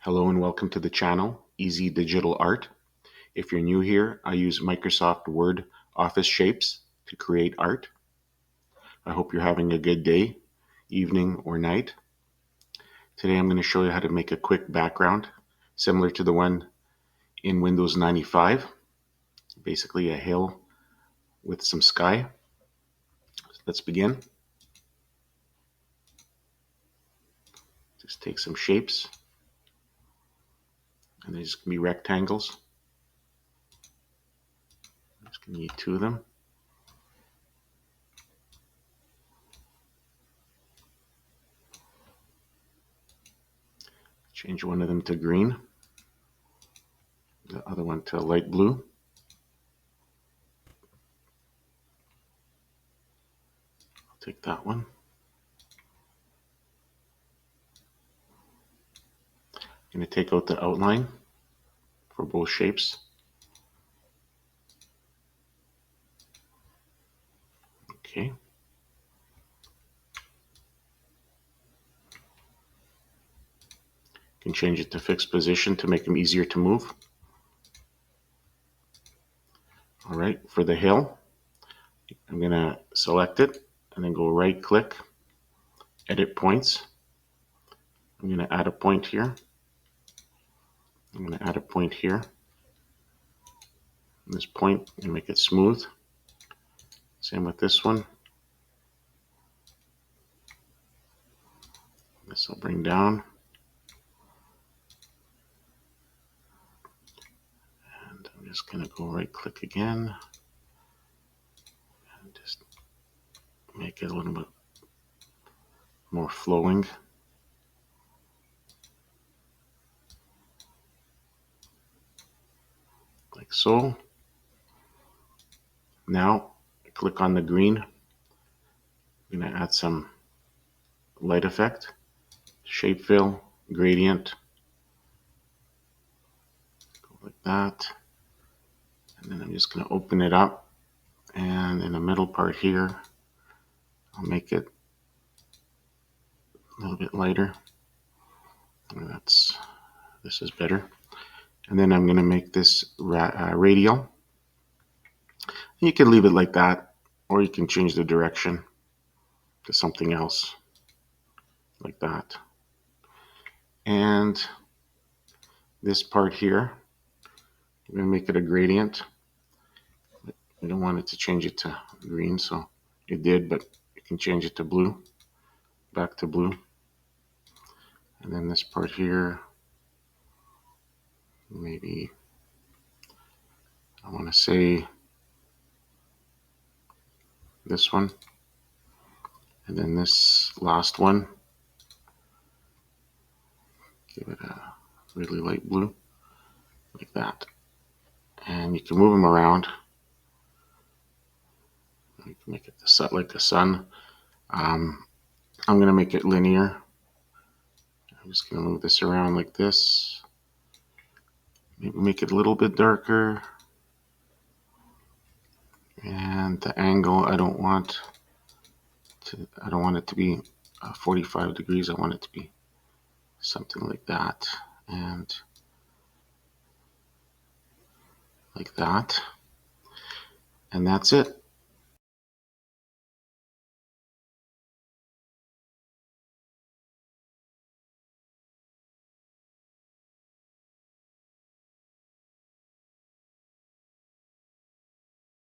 Hello and welcome to the channel, Easy Digital Art. If you're new here, I use Microsoft Word Office Shapes to create art. I hope you're having a good day, evening, or night. Today I'm going to show you how to make a quick background, similar to the one in Windows 95. Basically a hill with some sky. Let's begin. Just take some shapes, and there's going to be rectangles. I'm just going to need two of them. Change one of them to green, the other one to light blue. I'll take that one. I'm going to take out the outline for both shapes. Okay. You can change it to fixed position to make them easier to move. All right, for the hill, I'm going to select it and then go right click, edit points. I'm going to add a point here. I'm going to add a point here. And this point, and make it smooth. Same with this one. This will bring down. And I'm just going to go right click again. And just make it a little bit more flowing. Like so. Now, click on the green. I'm going to add some light effect, shape fill, gradient, go like that. And then I'm just going to open it up, and in the middle part here, I'll make it a little bit lighter. This is better. And then I'm going to make this radial. You can leave it like that, or you can change the direction to something else, like that. And this part here, I'm going to make it a gradient. We don't want it to change it to green, so it did, but you can change it to blue, back to blue. And then this part here, maybe I want to say this one. And then this last one, give it a really light blue, like that. And you can move them around. You can make it like the sun. I'm going to make it linear. I'm just going to move this around like this. Maybe make it a little bit darker. And the angle, I don't want it to be 45 degrees. I want it to be something like that, and like that. And that's it.